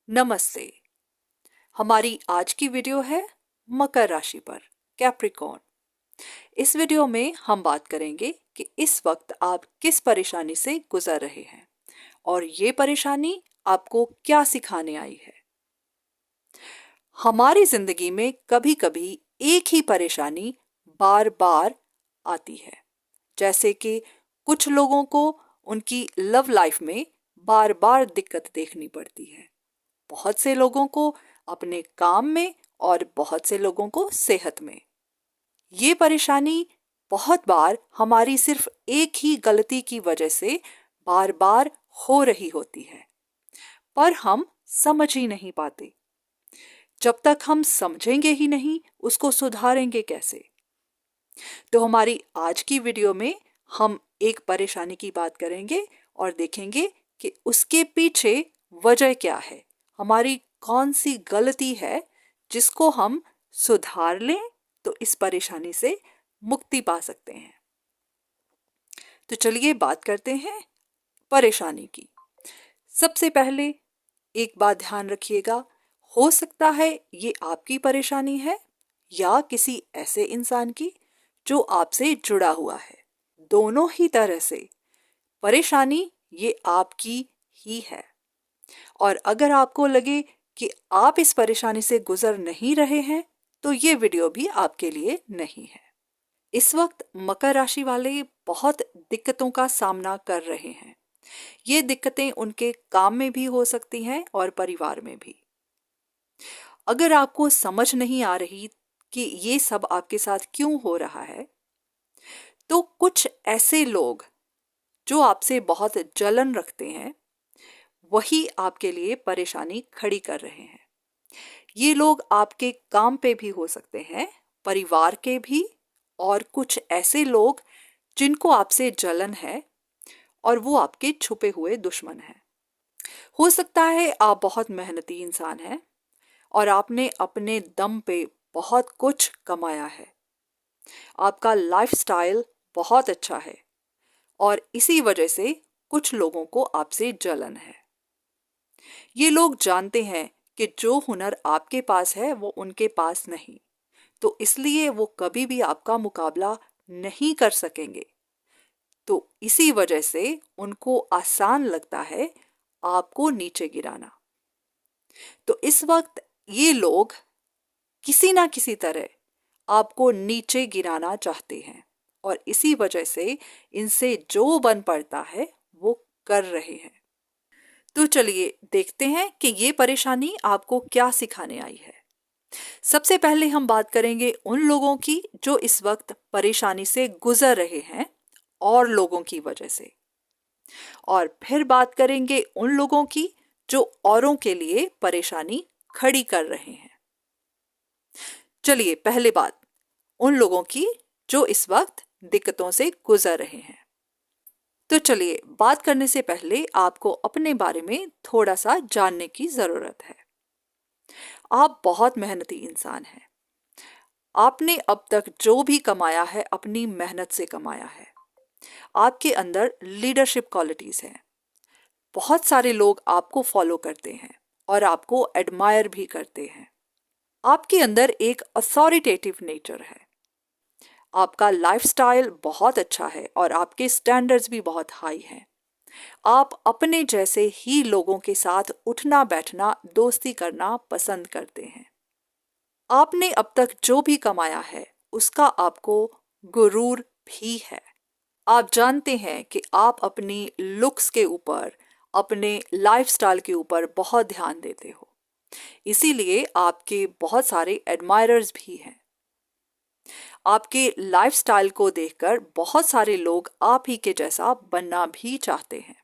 नमस्ते। हमारी आज की वीडियो है मकर राशि पर, कैप्रिकॉर्न। इस वीडियो में हम बात करेंगे कि इस वक्त आप किस परेशानी से गुजर रहे हैं और ये परेशानी आपको क्या सिखाने आई है। हमारी जिंदगी में कभी कभी एक ही परेशानी बार बार आती है। जैसे कि कुछ लोगों को उनकी लव लाइफ में बार बार दिक्कत देखनी पड़ती है, बहुत से लोगों को अपने काम में और बहुत से लोगों को सेहत में। ये परेशानी बहुत बार हमारी सिर्फ एक ही गलती की वजह से बार बार हो रही होती है, पर हम समझ ही नहीं पाते। जब तक हम समझेंगे ही नहीं, उसको सुधारेंगे कैसे। तो हमारी आज की वीडियो में हम एक परेशानी की बात करेंगे और देखेंगे कि उसके पीछे वजह क्या है, हमारी कौन सी गलती है जिसको हम सुधार लें तो इस परेशानी से मुक्ति पा सकते हैं। तो चलिए बात करते हैं परेशानी की। सबसे पहले एक बात ध्यान रखिएगा, हो सकता है ये आपकी परेशानी है या किसी ऐसे इंसान की जो आपसे जुड़ा हुआ है। दोनों ही तरह से परेशानी ये आपकी ही है। और अगर आपको लगे कि आप इस परेशानी से गुजर नहीं रहे हैं तो ये वीडियो भी आपके लिए नहीं है। इस वक्त मकर राशि वाले बहुत दिक्कतों का सामना कर रहे हैं। ये दिक्कतें उनके काम में भी हो सकती हैं और परिवार में भी। अगर आपको समझ नहीं आ रही कि ये सब आपके साथ क्यों हो रहा है, तो कुछ ऐसे लोग जो आपसे बहुत जलन रखते हैं वही आपके लिए परेशानी खड़ी कर रहे हैं। ये लोग आपके काम पे भी हो सकते हैं, परिवार के भी, और कुछ ऐसे लोग जिनको आपसे जलन है और वो आपके छुपे हुए दुश्मन हैं। हो सकता है आप बहुत मेहनती इंसान हैं और आपने अपने दम पे बहुत कुछ कमाया है, आपका लाइफस्टाइल बहुत अच्छा है और इसी वजह से कुछ लोगों को आपसे जलन है। ये लोग जानते हैं कि जो हुनर आपके पास है वो उनके पास नहीं, तो इसलिए वो कभी भी आपका मुकाबला नहीं कर सकेंगे। तो इसी वजह से उनको आसान लगता है आपको नीचे गिराना। तो इस वक्त ये लोग किसी ना किसी तरह आपको नीचे गिराना चाहते हैं और इसी वजह से इनसे जो बन पड़ता है वो कर रहे हैं। तो चलिए देखते हैं कि ये परेशानी आपको क्या सिखाने आई है। सबसे पहले हम बात करेंगे उन लोगों की जो इस वक्त परेशानी से गुजर रहे हैं और लोगों की वजह से, और फिर बात करेंगे उन लोगों की जो औरों के लिए परेशानी खड़ी कर रहे हैं। चलिए पहले बात उन लोगों की जो इस वक्त दिक्कतों से गुजर रहे हैं। तो चलिए बात करने से पहले आपको अपने बारे में थोड़ा सा जानने की जरूरत है। आप बहुत मेहनती इंसान हैं। आपने अब तक जो भी कमाया है अपनी मेहनत से कमाया है। आपके अंदर लीडरशिप क्वालिटीज हैं। बहुत सारे लोग आपको फॉलो करते हैं और आपको एडमायर भी करते हैं। आपके अंदर एक अथॉरिटेटिव नेचर है। आपका लाइफस्टाइल बहुत अच्छा है और आपके स्टैंडर्ड्स भी बहुत हाई हैं। आप अपने जैसे ही लोगों के साथ उठना बैठना दोस्ती करना पसंद करते हैं। आपने अब तक जो भी कमाया है उसका आपको गुरूर भी है। आप जानते हैं कि आप अपनी लुक्स के ऊपर, अपने लाइफस्टाइल के ऊपर बहुत ध्यान देते हो, इसीलिए आपके बहुत सारे एडमायरर्स भी हैं। आपके लाइफस्टाइल को देखकर बहुत सारे लोग आप ही के जैसा बनना भी चाहते हैं।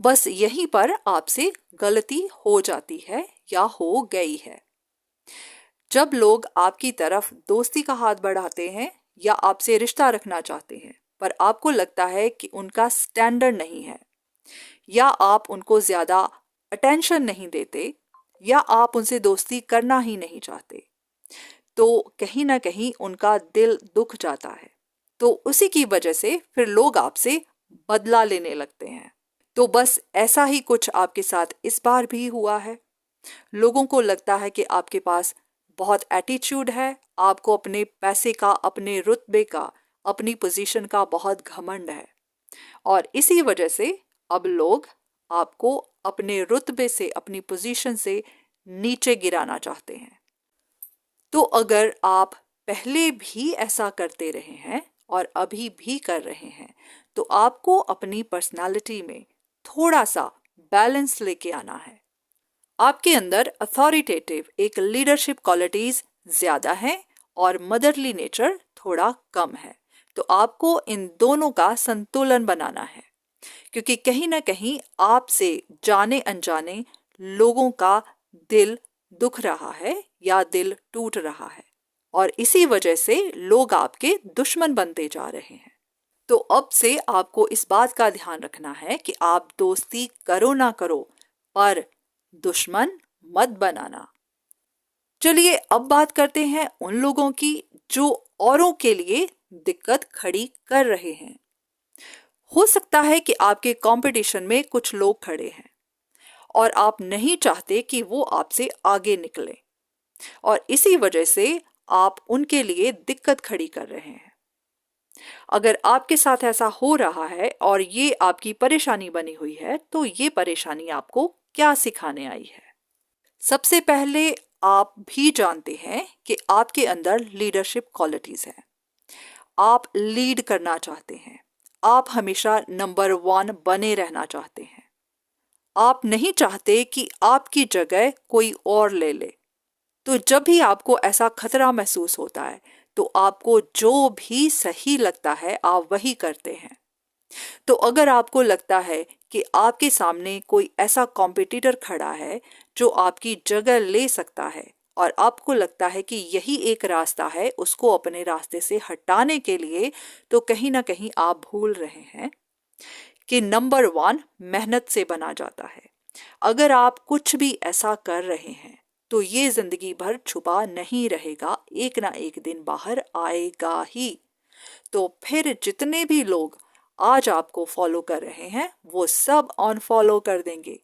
बस यहीं पर आपसे गलती हो जाती है या हो गई है। जब लोग आपकी तरफ दोस्ती का हाथ बढ़ाते हैं या आपसे रिश्ता रखना चाहते हैं, पर आपको लगता है कि उनका स्टैंडर्ड नहीं है या आप उनको ज्यादा अटेंशन नहीं देते या आप उनसे दोस्ती करना ही नहीं चाहते, तो कहीं ना कहीं उनका दिल दुख जाता है। तो उसी की वजह से फिर लोग आपसे बदला लेने लगते हैं। तो बस ऐसा ही कुछ आपके साथ इस बार भी हुआ है। लोगों को लगता है कि आपके पास बहुत एटीट्यूड है, आपको अपने पैसे का, अपने रुतबे का, अपनी पोजीशन का बहुत घमंड है और इसी वजह से अब लोग आपको अपने रुतबे से, अपनी पोजीशन से नीचे गिराना चाहते हैं। तो अगर आप पहले भी ऐसा करते रहे हैं और अभी भी कर रहे हैं तो आपको अपनी पर्सनालिटी में थोड़ा सा बैलेंस लेके आना है। आपके अंदर अथॉरिटेटिव एक लीडरशिप क्वालिटीज ज्यादा हैं और मदरली नेचर थोड़ा कम है। तो आपको इन दोनों का संतुलन बनाना है, क्योंकि कहीं ना कहीं आपसे जाने अनजाने लोगों का दिल दुख रहा है या दिल टूट रहा है और इसी वजह से लोग आपके दुश्मन बनते जा रहे हैं। तो अब से आपको इस बात का ध्यान रखना है कि आप दोस्ती करो ना करो पर दुश्मन मत बनाना। चलिए अब बात करते हैं उन लोगों की जो औरों के लिए दिक्कत खड़ी कर रहे हैं। हो सकता है कि आपके कंपटीशन में कुछ लोग खड़े हैं और आप नहीं चाहते कि वो आपसे आगे निकले और इसी वजह से आप उनके लिए दिक्कत खड़ी कर रहे हैं। अगर आपके साथ ऐसा हो रहा है और ये आपकी परेशानी बनी हुई है तो ये परेशानी आपको क्या सिखाने आई है? सबसे पहले आप भी जानते हैं कि आपके अंदर लीडरशिप क्वालिटीज हैं। आप लीड करना चाहते हैं, आप हमेशा नंबर 1 बने रहना चाहते हैं। आप नहीं चाहते कि आपकी जगह कोई और ले ले। तो जब भी आपको ऐसा खतरा महसूस होता है तो आपको जो भी सही लगता है आप वही करते हैं। तो अगर आपको लगता है कि आपके सामने कोई ऐसा कॉम्पिटिटर खड़ा है जो आपकी जगह ले सकता है और आपको लगता है कि यही एक रास्ता है उसको अपने रास्ते से हटाने के लिए, तो कहीं ना कहीं आप भूल रहे हैं कि नंबर 1 मेहनत से बना जाता है। अगर आप कुछ भी ऐसा कर रहे हैं तो ये जिंदगी भर छुपा नहीं रहेगा, एक ना एक दिन बाहर आएगा ही। तो फिर जितने भी लोग आज आपको फॉलो कर रहे हैं वो सब अनफॉलो कर देंगे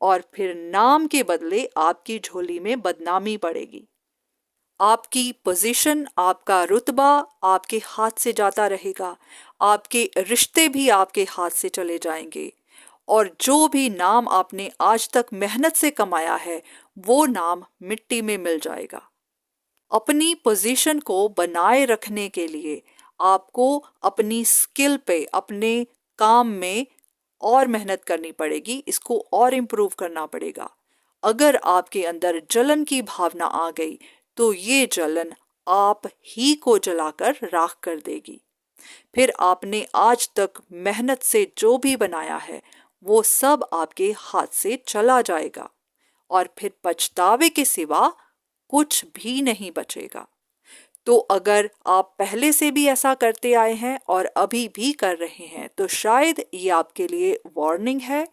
और फिर नाम के बदले आपकी झोली में बदनामी पड़ेगी। आपकी पोजीशन, आपका रुतबा आपके हाथ से जाता रहेगा, आपके रिश्ते भी आपके हाथ से चले जाएंगे और जो भी नाम आपने आज तक मेहनत से कमाया है वो नाम मिट्टी में मिल जाएगा। अपनी पोजीशन को बनाए रखने के लिए आपको अपनी स्किल पे, अपने काम में और मेहनत करनी पड़ेगी, इसको और इम्प्रूव करना पड़ेगा। अगर आपके अंदर जलन की भावना आ गई तो ये जलन आप ही को जलाकर राख कर देगी। फिर आपने आज तक मेहनत से जो भी बनाया है वो सब आपके हाथ से चला जाएगा और फिर पछतावे के सिवा कुछ भी नहीं बचेगा। तो अगर आप पहले से भी ऐसा करते आए हैं और अभी भी कर रहे हैं तो शायद ये आपके लिए वार्निंग है।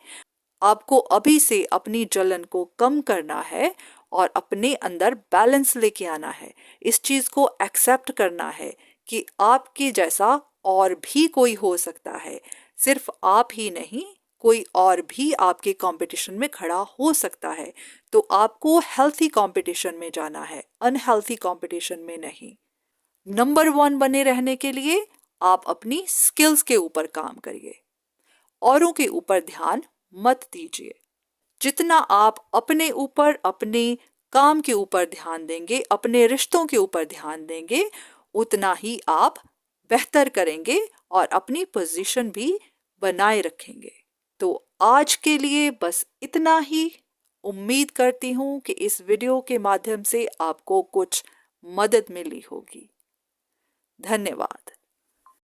आपको अभी से अपनी जलन को कम करना है और अपने अंदर बैलेंस लेके आना है। इस चीज को एक्सेप्ट करना है कि आपके जैसा और भी कोई हो सकता है, सिर्फ आप ही नहीं, कोई और भी आपके कंपटीशन में खड़ा हो सकता है। तो आपको हेल्थी कंपटीशन में जाना है, अनहेल्थी कंपटीशन में नहीं। नंबर 1 बने रहने के लिए आप अपनी स्किल्स के ऊपर काम करिए, औरों के ऊपर ध्यान मत दीजिए। जितना आप अपने ऊपर, अपने काम के ऊपर ध्यान देंगे, अपने रिश्तों के ऊपर ध्यान देंगे, उतना ही आप बेहतर करेंगे और अपनी पोजीशन भी बनाए रखेंगे। तो आज के लिए बस इतना ही। उम्मीद करती हूँ कि इस वीडियो के माध्यम से आपको कुछ मदद मिली होगी। धन्यवाद।